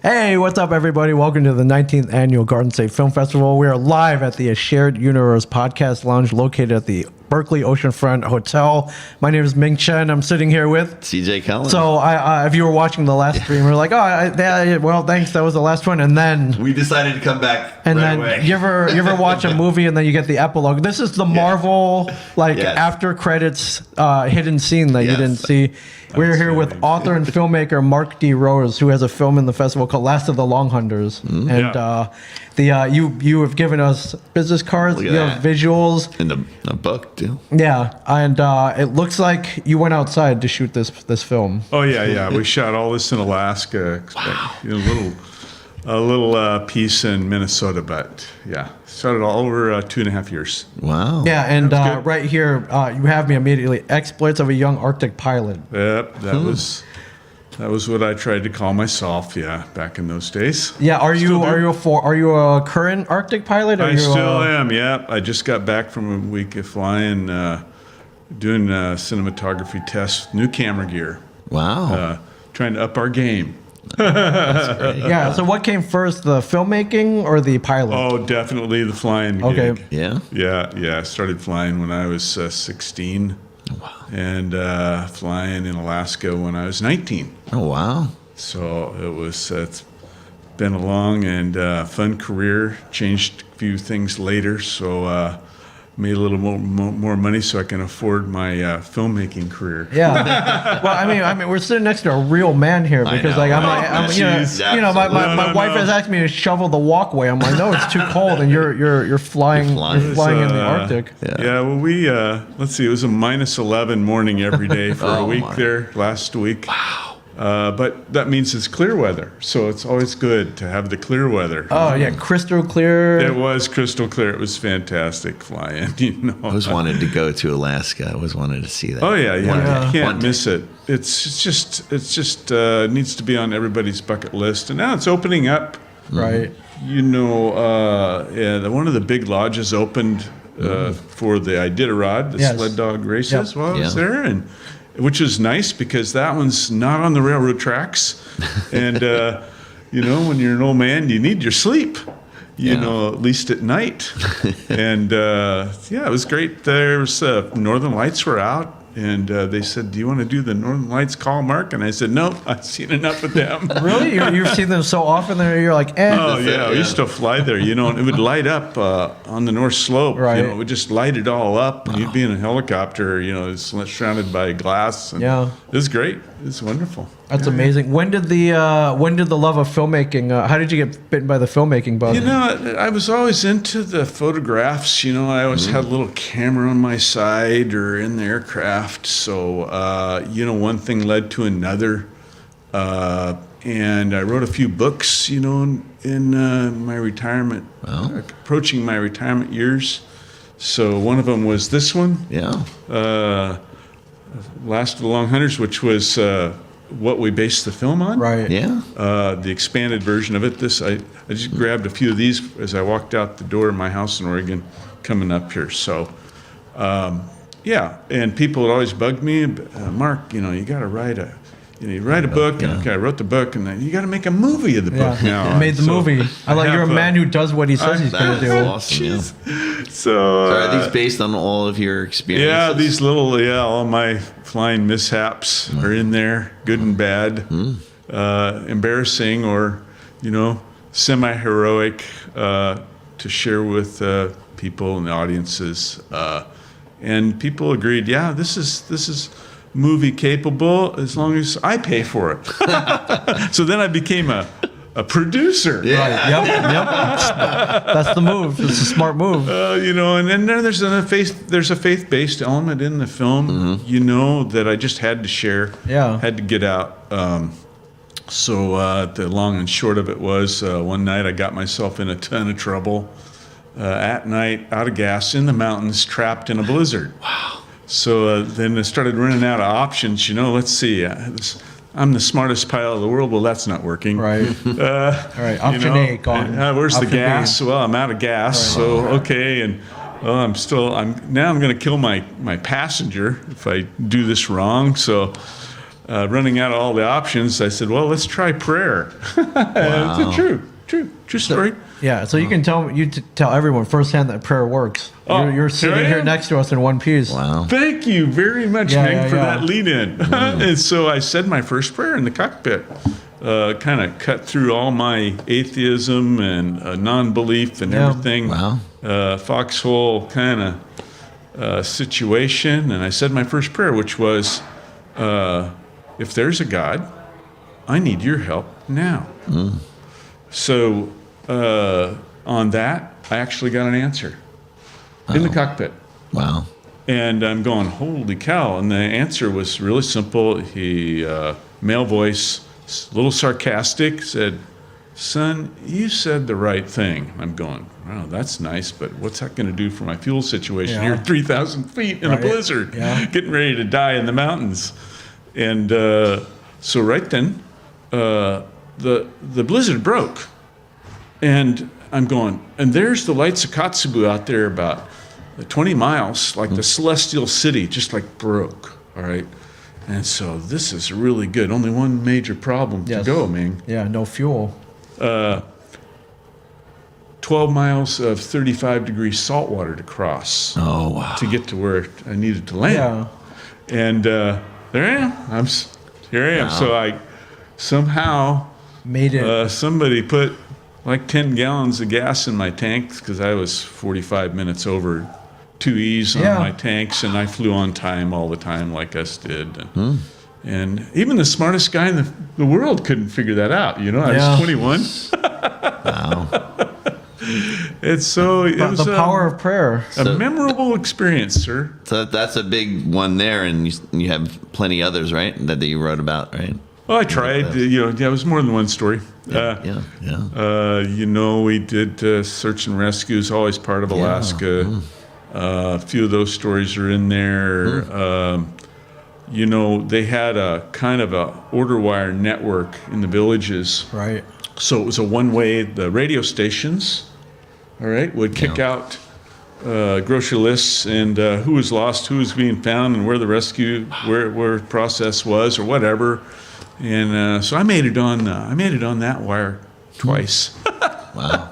Hey, what's up, everybody? Welcome to the 19th Annual Garden State Film Festival. We are live at the Shared Universe Podcast Lounge located at the Berkeley Oceanfront Hotel. My name is Ming Chen. I'm sitting here with CJ Cullen. So, if you were watching the last stream, we're like, well, thanks. That was the last one. And then we decided to come back and right then away. you ever watch a movie and then you get the epilogue. This is the Marvel after credits hidden scene that you didn't see. We're here with author and filmmaker Mark D. Rose, who has a film in the festival called Last of the Long Hunters. And you have given us business cards, you have visuals. And a book, too. Yeah, and it looks like you went outside to shoot this film. Oh, yeah. We shot all this in Alaska. Wow. A little piece in Minnesota, but shot it all over 2.5 years. Wow. Yeah, and right here you have me immediately. Exploits of a young Arctic pilot. Yep, that was what I tried to call myself. Yeah, back in those days. Yeah, are you a current Arctic pilot? I still am. Yeah, I just got back from a week of flying, doing cinematography tests, new camera gear. Wow. Trying to up our game. That's great. Yeah. So what came first, the filmmaking or the pilot? Oh, definitely the flying gig. Okay. Yeah. Yeah. I started flying when I was 16. Wow. And flying in Alaska when I was 19. Oh, wow. So it's been a long and fun career. Changed a few things later, so made a little more money so I can afford my filmmaking career. Yeah. Well, I mean, we're sitting next to a real man here because, my wife has asked me to shovel the walkway. I'm like, no, it's too cold, and you're flying in the Arctic. Yeah. Well, we let's see, it was a -11 morning every day for a week there last week. Wow. But that means it's clear weather, so it's always good to have the clear weather. Oh yeah, crystal clear. It was crystal clear. It was fantastic flying. I always wanted to go to Alaska. I always wanted to see that. Oh yeah. You One can't day. miss it. It's just needs to be on everybody's bucket list, and now it's opening up. Right. One of the big lodges opened for the Iditarod, the sled dog races. While I was there, and which is nice because that one's not on the railroad tracks, and when you're an old man, you need your sleep. At least at night. And it was great. There's Northern Lights were out. And they said, "Do you want to do the Northern Lights call, Mark?" And I said, "No, I've seen enough of them." Really? You've seen them so often that you're like, eh. Oh yeah, we used to fly there. And it would light up on the North Slope. Right. It would just light it all up. And you'd be in a helicopter. It's surrounded by glass. And it was great. It's wonderful. That's amazing. When did the love of filmmaking? How did you get bitten by the filmmaking bug? I was always into the photographs. I always had a little camera on my side or in the aircraft. So one thing led to another, and I wrote a few books. In my retirement, approaching my retirement years. So one of them was this one. Yeah. Last of the Long Hunters, which was what we based the film on. Right. Yeah. The expanded version of it. I just grabbed a few of these as I walked out the door of my house in Oregon, coming up here. So, and people had always bugged me, Mark, you got to write a. You write a book, and I wrote the book, and then you got to make a movie of the book now. You made the movie. You're a man who does what he says he's going to do. Awesome. Yeah. So are these based on all of your experiences? Yeah, these little, all my flying mishaps are in there, good and bad, embarrassing or, semi-heroic to share with people and the audiences. And people agreed, this is movie capable as long as I pay for it. So then I became a producer. Yeah. Right. Yep. That's the move. It's a smart move. And then there's a faith-based element in the film. That I just had to share. Yeah. Had to get out. So the long and short of it was, one night I got myself in a ton of trouble. At night, out of gas, in the mountains, trapped in a blizzard. Wow. So then I started running out of options. Let's see. I'm the smartest pilot in the world. Well, that's not working. Right. All right. Option A gone. Where's Option the gas? B. Well, I'm out of gas. Right. So okay, and I'm going to kill my passenger if I do this wrong. So running out of all the options, I said, well, let's try prayer. Wow. It's true story. So you can tell everyone firsthand that prayer works. You're sitting here next to us in one piece. Wow. Thank you very much, Hank, for that lead-in. And so I said my first prayer in the cockpit. Kind of cut through all my atheism and non-belief and everything. Wow. Foxhole kind of situation. And I said my first prayer, which was, if there's a God, I need your help now. So on that, I actually got an answer in the cockpit. Wow. And I'm going, holy cow. And the answer was really simple. He, male voice, a little sarcastic, said, son, you said the right thing. I'm going, wow, that's nice, but what's that going to do for my fuel situation? You're 3,000 feet in a blizzard, getting ready to die in the mountains. And so right then, the blizzard broke. And I'm going, and there's the lights of Katsubu out there about 20 miles, like the celestial city, just like broke, all right? And so this is really good. Only one major problem to go, Ming. Yeah, no fuel. 12 miles of 35-degree salt water to cross. Oh, wow. To get to where I needed to land. Yeah. And there I am. Here I am. Wow. So I somehow made it. Somebody put like 10 gallons of gas in my tanks because I was 45 minutes over 2Es on my tanks, and I flew on time all the time like us did. And even the smartest guy in the world couldn't figure that out. You know, I was 21. Wow. It was the power of prayer. A memorable experience, sir. So that's a big one there, and you have plenty others, right? That you wrote about, right? Well, I tried. It was more than one story. Yeah. We did search and rescues, always part of Alaska. A few of those stories are in there. They had a kind of a order wire network in the villages. Right. So it was a one-way. The radio stations, all right, would kick out grocery lists and who was lost, who was being found, and where the rescue, where process was, or whatever. And so I made it on that wire twice. Wow.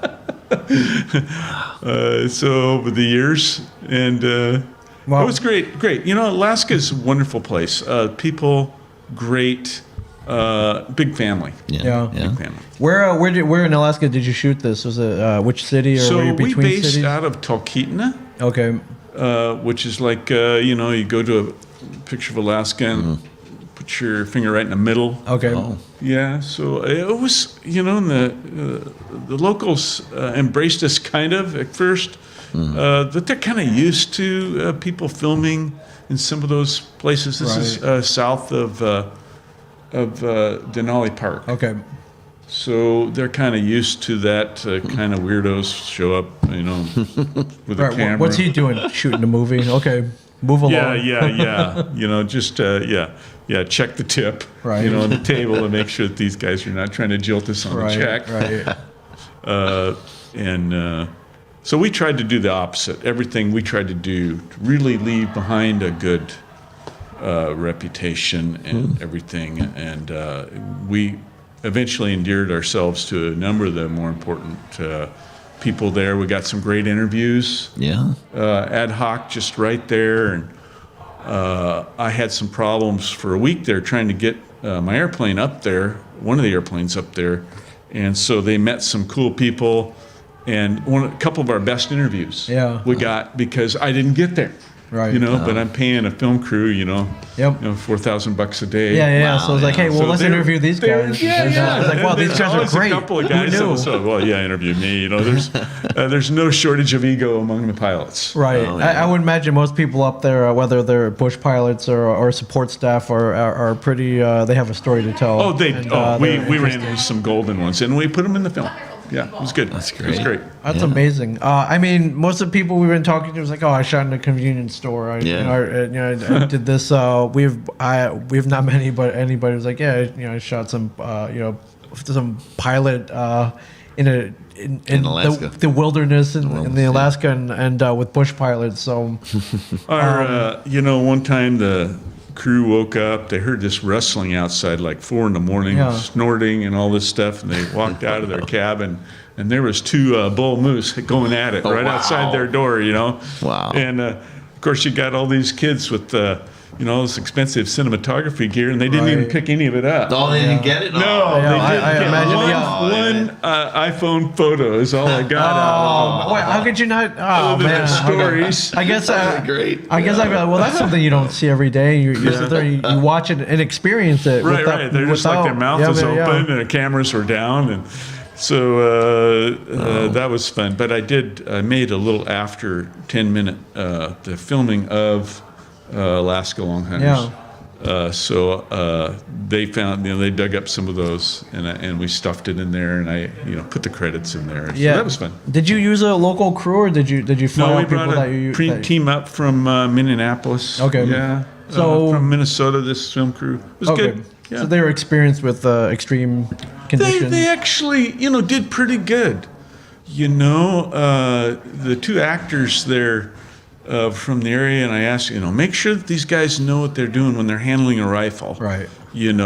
So over the years, and it was great. Alaska's a wonderful place. People, great, big family. Yeah. Big family. Where in Alaska did you shoot this? Was it which city, or were you between we based cities? out of Talkeetna. Okay. Which is like you go to a picture of Alaska and put your finger right in the middle. Okay. Oh. Yeah, so it was, and the locals embraced us kind of at first, but they're kind of used to people filming in some of those places. This is south of Denali Park. Okay. So they're kind of used to that kind of weirdos show up, with a camera. What's he doing? Shooting a movie? Okay. Move along. Yeah. Check the tip, right. On the table to make sure that these guys are not trying to jilt us on the check. Right. So we tried to do the opposite. Everything we tried to do to really leave behind a good reputation and everything. And we eventually endeared ourselves to a number of the more important people there. We got some great interviews. Yeah. Ad hoc, just right there. And I had some problems for a week there trying to get my airplane up there, one of the airplanes up there. And so they met some cool people, and a couple of our best interviews we got because I didn't get there. Right. But I'm paying a film crew, $4,000 a day. Yeah. Wow, so it's like, hey, well, let's interview these guys. Yeah. It's like, wow, these guys are great. A couple of guys interview me. There's no shortage of ego among the pilots. Right. I would imagine most people up there, whether they're bush pilots or support staff, are pretty. They have a story to tell. We ran into some golden ones, and we put them in the film. Yeah, it was good. That's great. It was great. That's amazing. Most of the people we've been talking to was like, "Oh, I shot in a convenience store. I did this." We've not met anybody who's like, "Yeah, I shot some pilot in Alaska. the wilderness in the Alaska and with bush pilots." So, one time the crew woke up. They heard this rustling outside like 4 a.m, snorting and all this stuff. And they walked out of their cabin, and there was 2 bull moose going at it outside their door, Wow. And of course, you got all these kids with all this expensive cinematography gear, and they didn't even pick any of it up. Oh, they didn't get it? No, they didn't. I imagine, one iPhone photo is all I got out of them. Wait, how could you not? Oh, man. Stories. I guess great. I guess that's something you don't see every day. You sit there, you watch it and experience it. Right. They're just like their mouth was open and the cameras were down, and so that was fun. But I made a little after 10-minute the filming of Alaska Long Hunters. Yeah. So they found, they dug up some of those, and we stuffed it in there, and I, put the credits in there. So that was fun. Did you use a local crew, or did you fly out people that you? Team up from Minneapolis. Okay. Yeah. So from Minnesota, this film crew it was good. Yeah. So they were experienced with extreme conditions. They actually, did pretty good. The 2 actors there. From the area, and I asked, make sure that these guys know what they're doing when they're handling a rifle. Right. And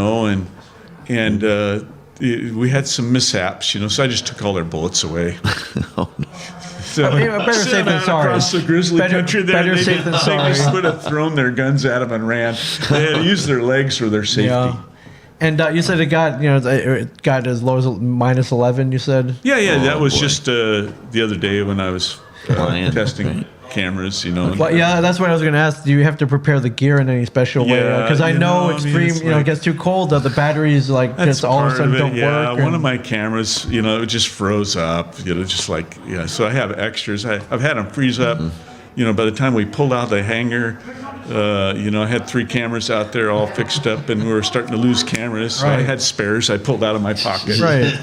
we had some mishaps, so I just took all their bullets away. So, better safe than sorry. Across the grizzly country there, better safe than sorry. They just would have thrown their guns at them and ran. They had to use their legs for their safety. Yeah. And you said it got as low as -11. You said. Yeah. That was just the other day when I was testing cameras, Well, yeah, that's what I was going to ask. Do you have to prepare the gear in any special way? Because I know extreme, it gets too cold. The batteries just all of a sudden don't work. Yeah, one of my cameras, it just froze up. Just like So I have extras. I've had them freeze up. By the time we pulled out the hanger, I had 3 cameras out there all fixed up, and we were starting to lose cameras. So I had spares. I pulled out of my pocket. Right.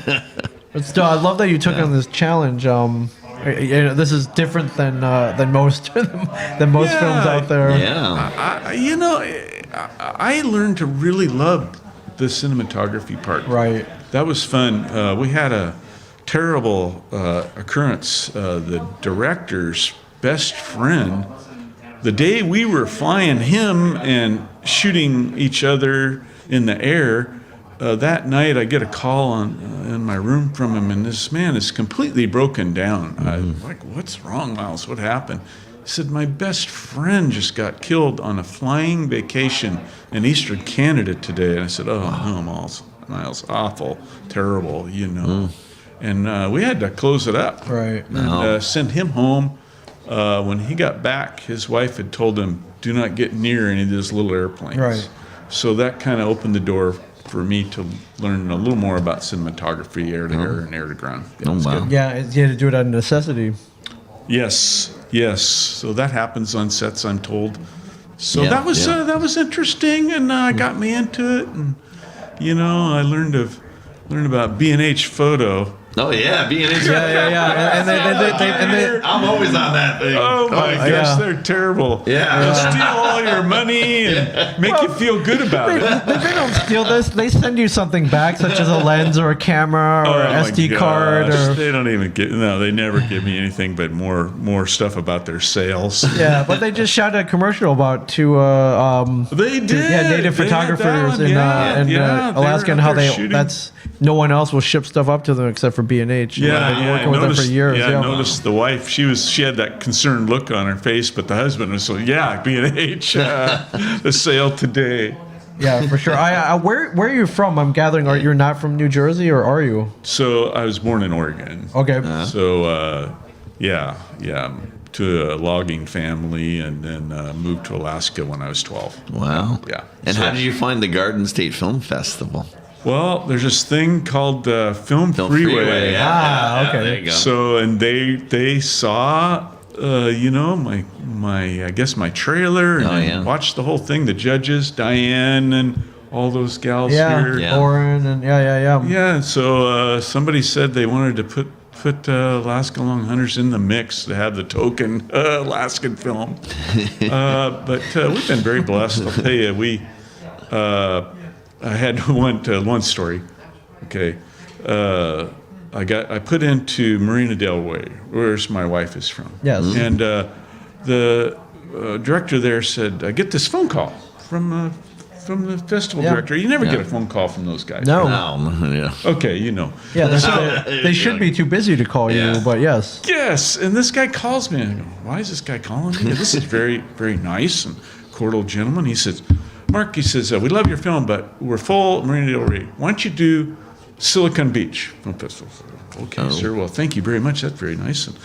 But still, I love that you took on this challenge. This is different than most films out there. Yeah. I learned to really love the cinematography part. Right. That was fun. We had a terrible occurrence. The director's best friend, the day we were flying him and shooting each other in the air, that night I get a call in my room from him, and this man is completely broken down. I'm like, what's wrong, Miles? What happened? He said, my best friend just got killed on a flying vacation in eastern Canada today. And I said, no, Miles, awful, terrible, And we had to close it up. Right. And send him home. When he got back, his wife had told him, do not get near any of those little airplanes. Right. So that kind of opened the door for me to learn a little more about cinematography, air to air and air to ground. Wow. Yeah, you had to do it out of necessity. Yes. So that happens on sets, I'm told. So that was interesting, and got me into it, and I learned about B&H photo. Oh yeah, B&H. Yeah. And they I'm always on that thing. Oh my gosh, they're terrible. Yeah. They'll steal all your money and make you feel good about it. They don't steal this. They send you something back, such as a lens or a camera or an SD card. Or they don't even they never give me anything but more stuff about their sales. Yeah, but they just shot a commercial about they did. native photographers in Alaska and how no one else will ship stuff up to them except for B&H. They've been working with them for years. Yeah, I noticed the wife. She had that concerned look on her face, but the husband was B&H, the sale today. Yeah, for sure. Where are you from? I'm gathering you're not from New Jersey, or are you? So I was born in Oregon. Okay. So to a logging family, and then moved to Alaska when I was 12. Wow. Yeah. And how did you find the Garden State Film Festival? Well, there's this thing called Film Freeway. Yeah. Okay. There you go. So, and they saw, my trailer, and watched the whole thing. The judges, Diane, and all those gals here. Yeah, Lauren, and yeah. Yeah. So somebody said they wanted to put Alaska Long Hunters in the mix to have the token Alaskan film. But we've been very blessed. I'll tell you, I had one story. Okay, I put into Marina Del Rey, where my wife is from. Yes. And the director there said, I get this phone call from the festival director. You never get a phone call from those guys. No. Yeah. Okay, you know. Yeah, they should be too busy to call you, but yes. Yes, and this guy calls me. And I go, why is this guy calling me? This is very, very nice and cordial gentleman. He says, Mark, he says, we love your film, but we're full at Marina Del Rey. Why don't you do Silicon Beach Film Festival? Okay, sir. Well, thank you very much. That's very nice. And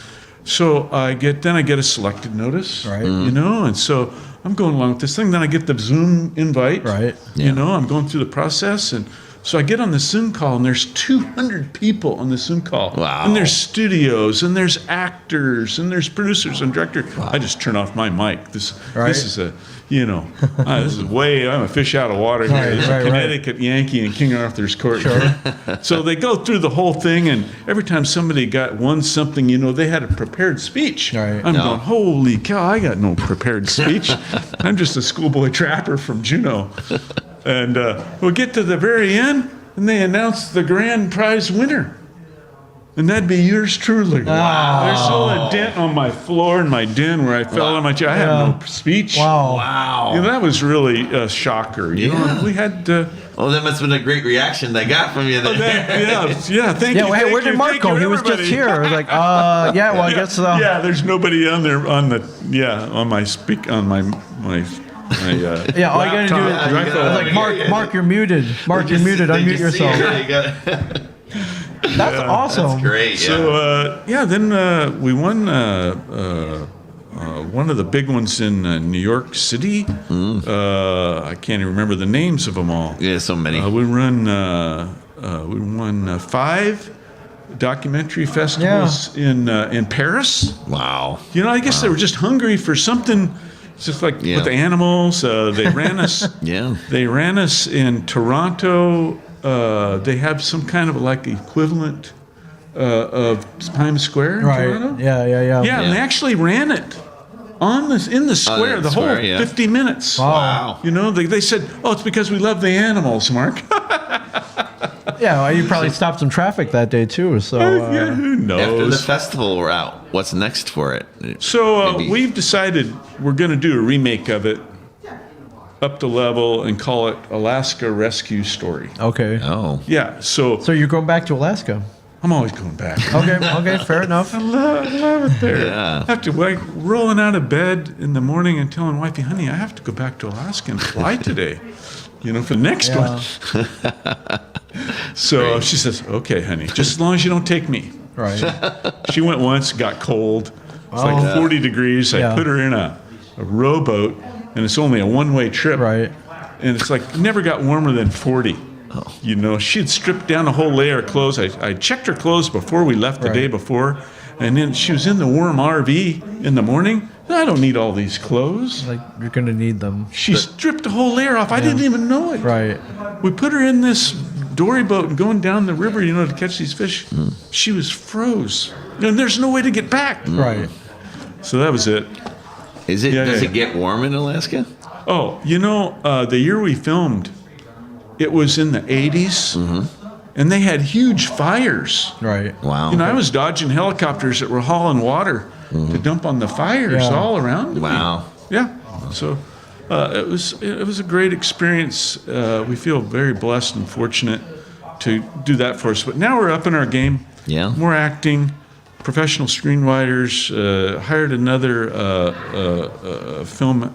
so I get a selected notice, right? You know, and so I'm going along with this thing. Then I get the Zoom invite, right? You know, I'm going through the process, and so I get on the Zoom call, and there's 200 people on the Zoom call. Wow. And there's studios, and there's actors, and there's producers and directors. Wow. I just turn off my mic. This is a, you know, this is I'm a fish out of water here. This is a Connecticut Yankee in King Arthur's Court. Sure. So they go through the whole thing, and every time somebody won something, you know, they had a prepared speech. Right. I'm going, holy cow, I got no prepared speech. I'm just a schoolboy trapper from Juneau. And we'll get to the very end, and they announce the grand prize winner. And that'd be yours truly. Wow. There's still a dent on my floor in my den where I fell on my chair. I had no speech. Wow. You know, that was really a shocker. You know, we had... well, that must have been a great reaction they got from you there. Thank you. Where did Mark go? He was just here. I was like, yeah, well, I guess... Yeah, there's nobody on there on my yeah, all you gotta do is like, Mark, you're muted. Mark, you're muted. Unmute yourself. That's awesome. That's great. Yeah. So then we won one of the big ones in New York City. I can't even remember the names of them all. Yeah, so many. We won 5 documentary festivals in Paris. Wow. You know, I guess they were just hungry for something. Just like with the animals, they ran us. They ran us in Toronto. They have some kind of like equivalent of Times Square in Toronto. Yeah, and they actually ran it in the square the whole 50 minutes. Wow. You know, they said, "Oh, it's because we love the animals, Mark." Yeah, well, you probably stopped some traffic that day too. So who knows? After the festival, we're out. What's next for it? So we've decided we're going to do a remake of it, up the level, and call it Alaska Rescue Story. Okay. Oh. Yeah. So you're going back to Alaska? I'm always going back. Okay, fair enough. I love it there. Yeah. I have to rolling out of bed in the morning and telling wifey, honey, I have to go back to Alaska and fly today. You know, for the next one. So she says, okay, honey, just as long as you don't take me. Right. She went once, got cold. It's like 40 degrees. I put her in a rowboat, and it's only a one-way trip. Right. And it's like never got warmer than 40. Oh. You know, she'd stripped down a whole layer of clothes. I checked her clothes before we left the day before, and then she was in the warm RV in the morning. I don't need all these clothes. Like, you're going to need them. She stripped a whole layer off. I didn't even know it. Right. We put her in this dory boat and going down the river, you know, to catch these fish. She was froze. And there's no way to get back. Right. So that was it. Does it get warm in Alaska? Oh, you know, the year we filmed, it was in the 80s. And they had huge fires. Right. Wow. You know, I was dodging helicopters that were hauling water to dump on the fires all around me. Wow. Yeah. So it was a great experience. We feel very blessed and fortunate to do that for us. But now we're up in our game. Yeah. More acting, professional screenwriters, hired another film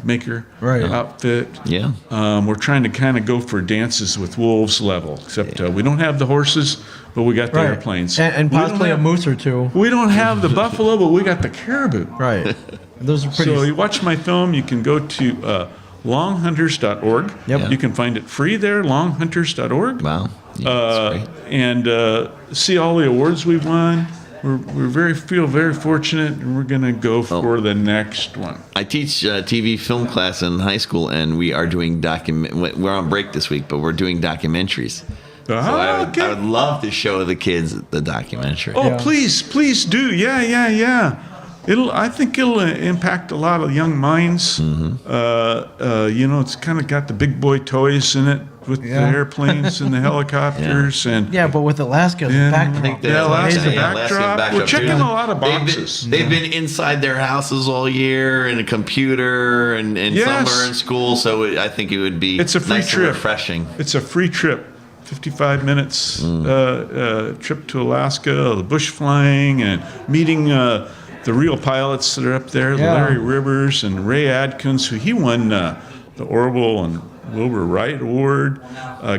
maker outfit. Yeah. We're trying to kind of go for Dances with Wolves level, except we don't have the horses, but we got the airplanes. And possibly a moose or two. We don't have the buffalo, but we got the caribou. Right. Those are pretty... So you watch my film, you can go to longhunters.org. Yep. You can find it free there, longhunters.org. Wow. Yeah, and see all the awards we've won. We feel very fortunate, and we're going to go for the next one. I teach TV film class in high school, and we are doing we're on break this week, but we're doing documentaries. So I would love to show the kids the documentary. Oh, please do. Yeah. I think it'll impact a lot of young minds. You know, it's kind of got the big boy toys in it. with the airplanes and the helicopters and but with Alaska as a backdrop. The Alaska backdrop. We're checking a lot of boxes. They've been inside their houses all year in a computer and somewhere in school, so I think it would be it's a free nice trip. and refreshing. It's a free trip. 55 minutes trip to Alaska, the bush flying, and meeting the real pilots that are up there, Larry Rivers and Ray Adkins, who he won the Orville and Wilbur Wright Award.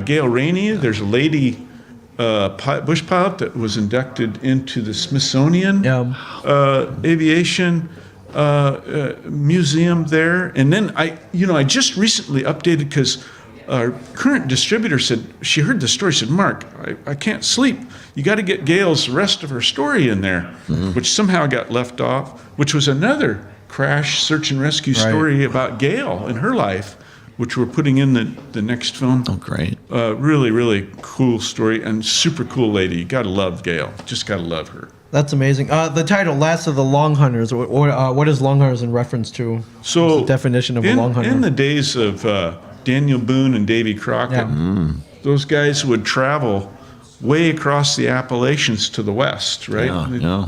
Gail Rainey, there's a lady bush pilot that was inducted into the Smithsonian Aviation Museum there. And then I just recently updated because our current distributor said, she heard the story, said, Mark, I can't sleep. You got to get Gail's rest of her story in there, which somehow got left off, which was another crash search and rescue story about Gail and her life, which we're putting in the next film. Oh, great. Really, really cool story and super cool lady. You got to love Gail. Just got to love her. That's amazing. The title, Last of the Long Hunters, what is Long Hunters in reference to? So what's the definition of a long hunter? In the days of Daniel Boone and Davy Crockett, those guys would travel way across the Appalachians to the west, right? Yeah.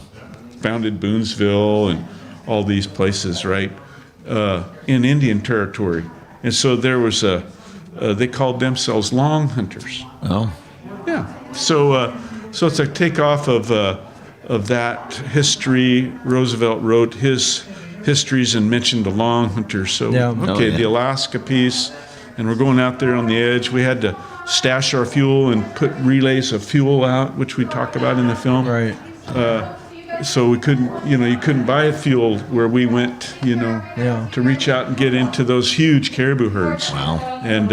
Founded Boonesville and all these places, right, in Indian territory. And so there was they called themselves long hunters. Oh. Yeah. So it's a takeoff of that history. Roosevelt wrote his histories and mentioned the long hunters. So, the Alaska piece. And we're going out there on the edge. We had to stash our fuel and put relays of fuel out, which we talk about in the film. Right. So we couldn't, you couldn't buy fuel where we went, to reach out and get into those huge caribou herds. Wow. And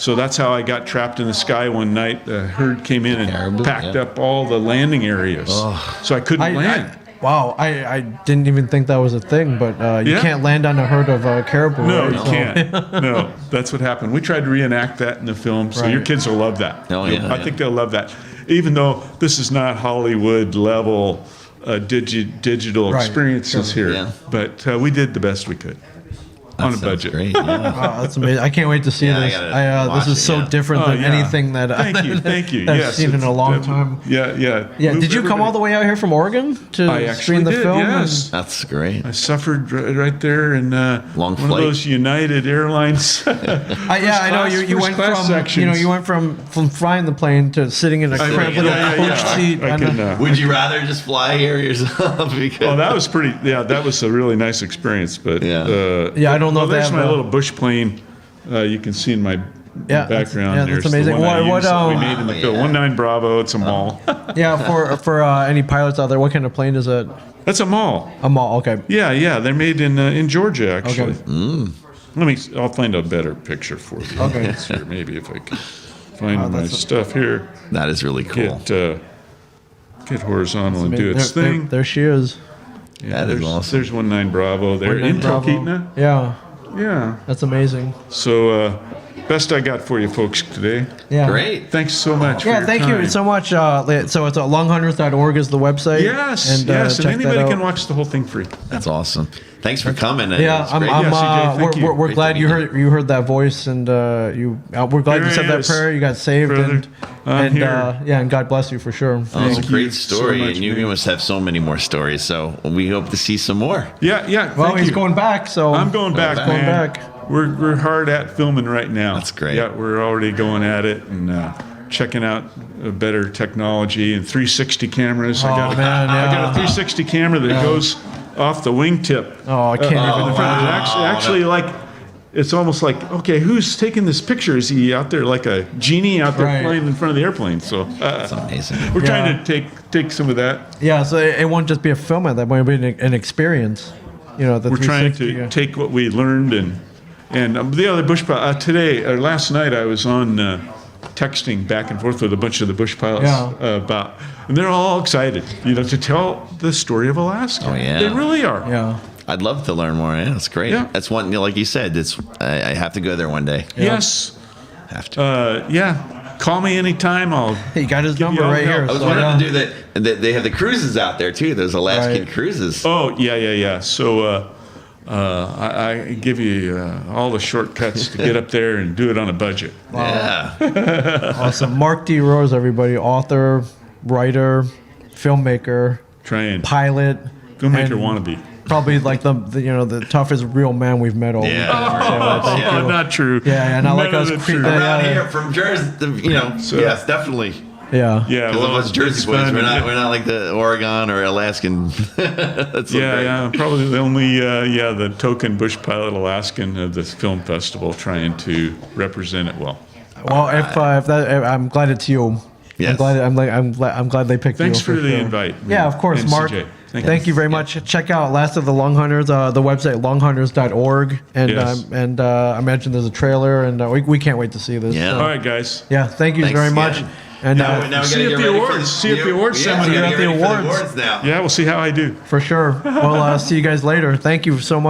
so that's how I got trapped in the sky one night. The herd came in and packed up all the landing areas. So I couldn't land. I didn't even think that was a thing, but you can't land on a herd of caribou. No, right? you can't. No, that's what happened. We tried to reenact that in the film, so your kids will love that. Oh, yeah. I think they'll love that. Even though this is not Hollywood level digital experiences here. Yeah. But we did the best we could. On a budget. Great. Yeah. Wow, that's amazing. I can't wait to see this. This is so different than anything that thank you. I've seen in a long time. Yeah. Did you come all the way out here from Oregon to screen the film? Yes. That's great. I suffered right there in one of those United Airlines. I know you went from you went from flying the plane to sitting in a cramped little coach seat. Would you rather just fly here yourself? Well, that was pretty. Yeah, that was a really nice experience. But I don't know. There's my little bush plane. You can see in my background. That's amazing. The one we made in the film. 19 Bravo. It's a mall. For any pilots out there, what kind of plane is it? That's a mall. A mall. Okay. Yeah. They're made in Georgia, actually. Okay. I'll find a better picture for you. Okay. Here, maybe if I can find my stuff here. That is really cool. Get horizontal and do its thing. There she is. Yeah, that is awesome. There's 19 Bravo there in Talkeetna. Yeah. That's amazing. So, best I got for you folks today. Yeah. Great. Thanks so much. For your thank time. you so much. So it's longhunters.org is the website. Yes. And anybody can watch the whole thing free. That's awesome. Thanks for coming. We're glad you heard that voice, and we're glad you said that prayer. You got saved, and God bless you for sure. It's a great story, so much, and you must have so many more stories. So we hope to see some more. Yeah. Well, he's going back, so I'm going back. We're hard at filming right now. That's great. Yeah, we're already going at it and checking out better technology and 360 cameras. I got a 360 camera that goes off the wingtip. Oh, I can't even. Actually, like, it's almost like, okay, who's taking this picture? Is he out there like a genie out there flying in front of the airplane? So that's amazing. We're trying to take some of that. Yeah, so it won't just be a film at that point; it'll be an experience. We're trying to take what we learned and the other bush pilot last night I was on texting back and forth with a bunch of the bush pilots about, and they're all excited, to tell the story of Alaska. Oh yeah, they really are. Yeah. I'd love to learn more. Yeah, that's great. Yeah. That's one, like you said, I have to go there one day. Yeah. Yes. Have to. Call me anytime. He got his number right here. I was wanting to do that. They have the cruises out there too. Those Alaskan cruises. Oh, yeah. So I give you all the shortcuts to get up there and do it on a budget. Yeah. Awesome. Mark D. Rose, everybody, author, writer, filmmaker, pilot, filmmaker wannabe. Probably like the toughest real man we've met all weekend. So, not true. Yeah, not like us. Around here from Jersey, yes, definitely. Yeah. Because of us Jersey boys, we're not like the Oregon or Alaskan. That's probably the only the token bush pilot Alaskan of this film festival, trying to represent it well. Well, if I'm glad it's you. Yes. I'm glad they picked you. Thanks for the invite. Yeah, of course, Mark. CJ. Thank you very much. Check out Last of the Long Hunters, the website longhunters.org, and I imagine there's a trailer, and we can't wait to see this. Yeah. All right, guys. Yeah, thank you very much. And now see you at the awards. See you at the awards ceremony. Yeah, we'll see how I do. For sure. Well, see you guys later. Thank you so much.